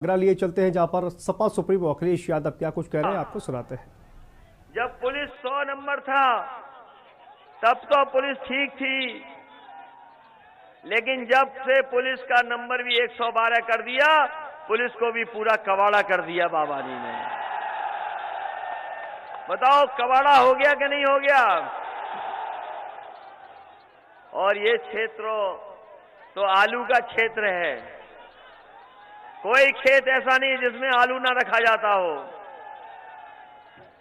आगरा लिए चलते हैं जहां पर सपा सुप्रीमो अखिलेश यादव क्या कुछ कह रहे हैं आपको सुनाते हैं। जब पुलिस 100 नंबर था तब तो पुलिस ठीक थी, लेकिन जब से पुलिस का नंबर भी 112 कर दिया, पुलिस को भी पूरा कबाड़ा कर दिया बाबाजी ने। बताओ कबाड़ा हो गया कि नहीं हो गया? और ये क्षेत्र तो आलू का क्षेत्र है। कोई खेत ऐसा नहीं जिसमें आलू ना रखा जाता हो।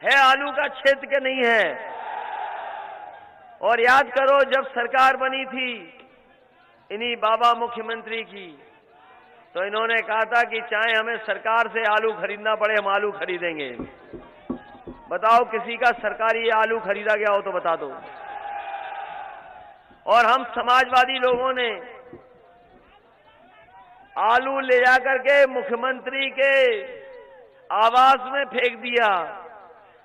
है आलू का क्षेत्र के नहीं है। और याद करो जब सरकार बनी थी इन्हीं बाबा मुख्यमंत्री की, तो इन्होंने कहा था कि चाहे हमें सरकार से आलू खरीदना पड़े हम आलू खरीदेंगे। बताओ किसी का सरकारी आलू खरीदा गया हो तो बता दो। और हम समाजवादी लोगों ने आलू ले जाकर के मुख्यमंत्री के आवास में फेंक दिया।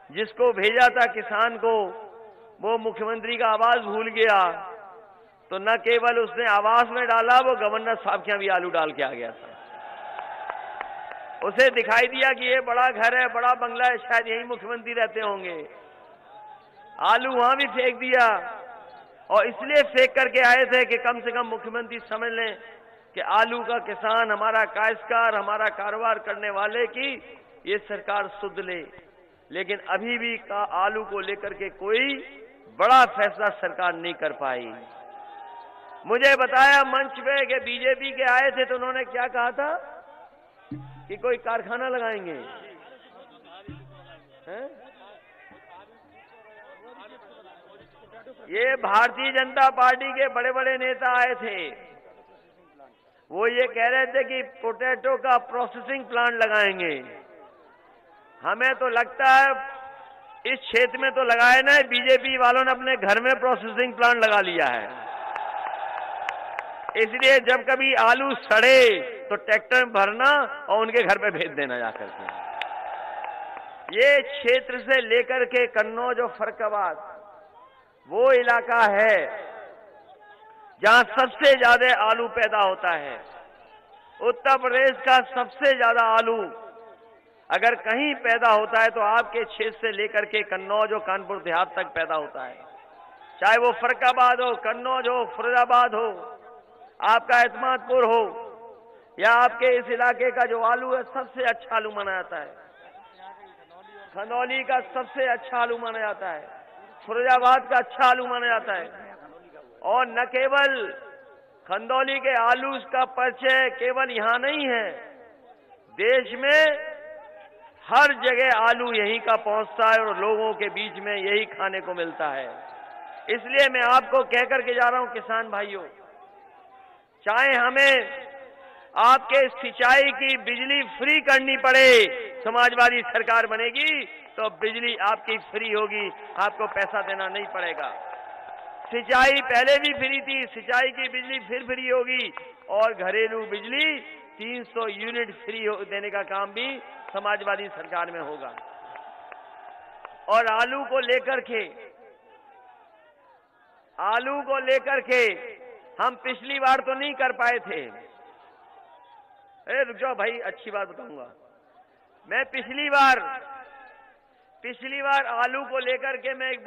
जिसको भेजा था किसान को वो मुख्यमंत्री का आवास भूल गया, तो न केवल उसने आवास में डाला, वो गवर्नर साहब के यहां भी आलू डाल के आ गया था। उसे दिखाई दिया कि ये बड़ा घर है, बड़ा बंगला है, शायद यही मुख्यमंत्री रहते होंगे। आलू वहां भी फेंक दिया। और इसलिए फेंक करके आए थे कि कम से कम मुख्यमंत्री समझ लें कि आलू का किसान, हमारा काश्तकार, हमारा कारोबार करने वाले की ये सरकार सुध ले। लेकिन अभी भी आलू को लेकर के कोई बड़ा फैसला सरकार नहीं कर पाई। मुझे बताया मंच पे कि बीजेपी के आए थे तो उन्होंने क्या कहा था कि कोई कारखाना लगाएंगे। हैं? ये भारतीय जनता पार्टी के बड़े बड़े नेता आए थे। वो ये कह रहे थे कि पोटैटो का प्रोसेसिंग प्लांट लगाएंगे। हमें तो लगता है इस क्षेत्र में तो लगाए ना, बीजेपी वालों ने अपने घर में प्रोसेसिंग प्लांट लगा लिया है। इसलिए जब कभी आलू सड़े तो ट्रैक्टर में भरना और उनके घर पे भेज देना जाकर के। ये क्षेत्र से लेकर के कन्नौज और फर्रुखाबाद वो इलाका है जहां सबसे ज्यादा आलू पैदा होता है। उत्तर प्रदेश का सबसे ज्यादा आलू अगर कहीं पैदा होता है तो आपके क्षेत्र से लेकर के कन्नौज और कानपुर देहात तक पैदा होता है। चाहे वो फर्रुखाबाद हो, कन्नौज हो, फिरोजाबाद हो, आपका एतमादपुर हो, या आपके इस इलाके का जो आलू है सबसे अच्छा आलू माना जाता है। खंदौली का सबसे अच्छा आलू माना जाता है। फिरोजाबाद का अच्छा आलू माना जाता है। और न केवल खंदौली के आलू का परिचय केवल यहां नहीं है, देश में हर जगह आलू यहीं का पहुंचता है और लोगों के बीच में यही खाने को मिलता है। इसलिए मैं आपको कहकर के जा रहा हूं किसान भाइयों, चाहे हमें आपके सिंचाई की बिजली फ्री करनी पड़े, समाजवादी सरकार बनेगी तो बिजली आपकी फ्री होगी, आपको पैसा देना नहीं पड़ेगा। सिंचाई पहले भी फ्री थी, सिंचाई की बिजली फिर फ्री होगी। और घरेलू बिजली 300 यूनिट फ्री देने का काम भी समाजवादी सरकार में होगा। और आलू को लेकर के हम पिछली बार तो नहीं कर पाए थे। रुक जाओ भाई, अच्छी बात बताऊंगा। मैं पिछली बार आलू को लेकर के मैं एक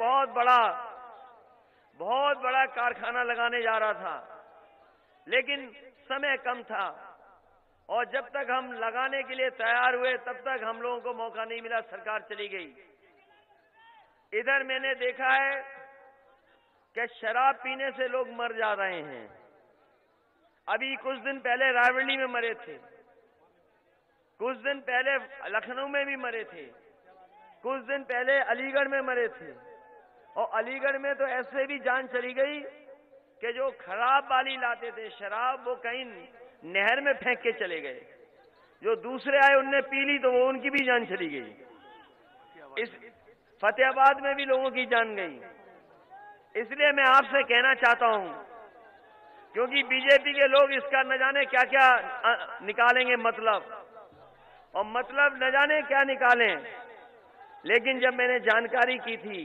बहुत बड़ा कारखाना लगाने जा रहा था, लेकिन समय कम था और जब तक हम लगाने के लिए तैयार हुए तब तक हम लोगों को मौका नहीं मिला, सरकार चली गई। इधर मैंने देखा है कि शराब पीने से लोग मर जा रहे हैं। अभी कुछ दिन पहले रायबरेली में मरे थे, कुछ दिन पहले लखनऊ में भी मरे थे, कुछ दिन पहले अलीगढ़ में मरे थे। और अलीगढ़ में तो ऐसे भी जान चली गई कि जो खराब वाली लाते थे शराब, वो कहीं नहर में फेंक के चले गए। जो दूसरे आए उनने पी ली तो वो उनकी भी जान चली गई। इस फतेहाबाद में भी लोगों की जान गई। इसलिए मैं आपसे कहना चाहता हूं, क्योंकि बीजेपी के लोग इसका न जाने क्या क्या निकालेंगे मतलब, और मतलब न जाने क्या निकालें। लेकिन जब मैंने जानकारी की थी,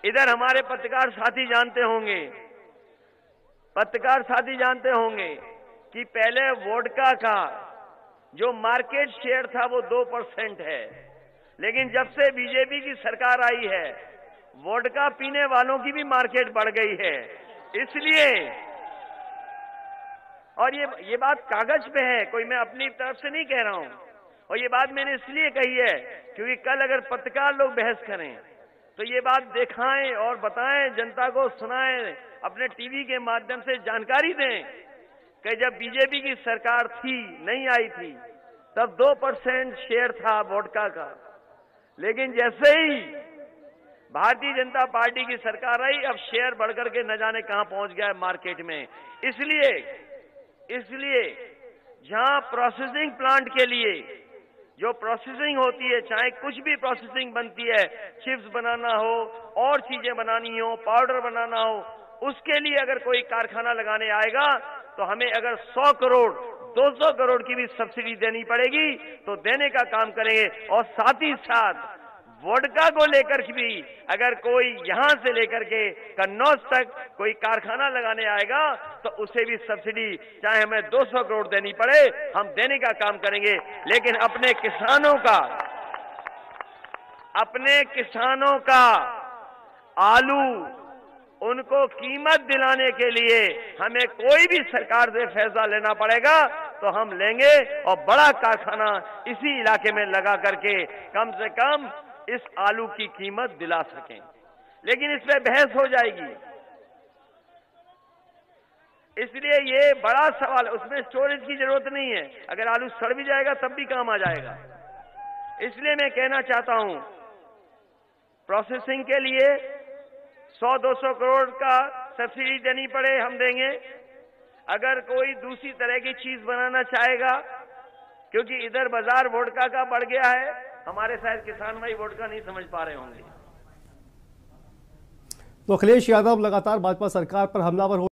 इधर हमारे पत्रकार साथी जानते होंगे कि पहले वोडका का जो मार्केट शेयर था वो 2% है, लेकिन जब से बीजेपी की सरकार आई है वोडका पीने वालों की भी मार्केट बढ़ गई है। इसलिए, और ये बात कागज पे है, कोई मैं अपनी तरफ से नहीं कह रहा हूं, और ये बात मैंने इसलिए कही है क्योंकि कल अगर पत्रकार लोग बहस करें तो ये बात दिखाएं और बताएं, जनता को सुनाएं, अपने टीवी के माध्यम से जानकारी दें कि जब बीजेपी की सरकार थी, नहीं आई थी, तब 2% शेयर था वोडका का, लेकिन जैसे ही भारतीय जनता पार्टी की सरकार आई अब शेयर बढ़कर के न जाने कहां पहुंच गया है मार्केट में। इसलिए जहां प्रोसेसिंग प्लांट के लिए जो प्रोसेसिंग होती है, चाहे कुछ भी प्रोसेसिंग बनती है, चिप्स बनाना हो और चीजें बनानी हो, पाउडर बनाना हो, उसके लिए अगर कोई कारखाना लगाने आएगा तो हमें अगर 100 करोड़ 200 करोड़ की भी सब्सिडी देनी पड़ेगी तो देने का काम करेंगे। और साथ ही साथ वोडका को लेकर भी अगर कोई यहां से लेकर के कन्नौज तक कोई कारखाना लगाने आएगा तो उसे भी सब्सिडी चाहे हमें 200 करोड़ देनी पड़े, हम देने का काम करेंगे। लेकिन अपने किसानों का आलू, उनको कीमत दिलाने के लिए हमें कोई भी सरकार से फैसला लेना पड़ेगा तो हम लेंगे और बड़ा कारखाना इसी इलाके में लगा करके कम से कम इस आलू की कीमत दिला सकें। लेकिन इस पे बहस हो जाएगी, इसलिए ये बड़ा सवाल, उसमें स्टोरेज की जरूरत नहीं है, अगर आलू सड़ भी जाएगा तब भी काम आ जाएगा। इसलिए मैं कहना चाहता हूं प्रोसेसिंग के लिए 100-200 करोड़ का सब्सिडी देनी पड़े हम देंगे। अगर कोई दूसरी तरह की चीज बनाना चाहेगा, क्योंकि इधर बाजार वोडका का बढ़ गया है, हमारे शायद किसान भाई वोडका नहीं समझ पा रहे होंगे। तो अखिलेश यादव लगातार भाजपा सरकार पर हमलावर हो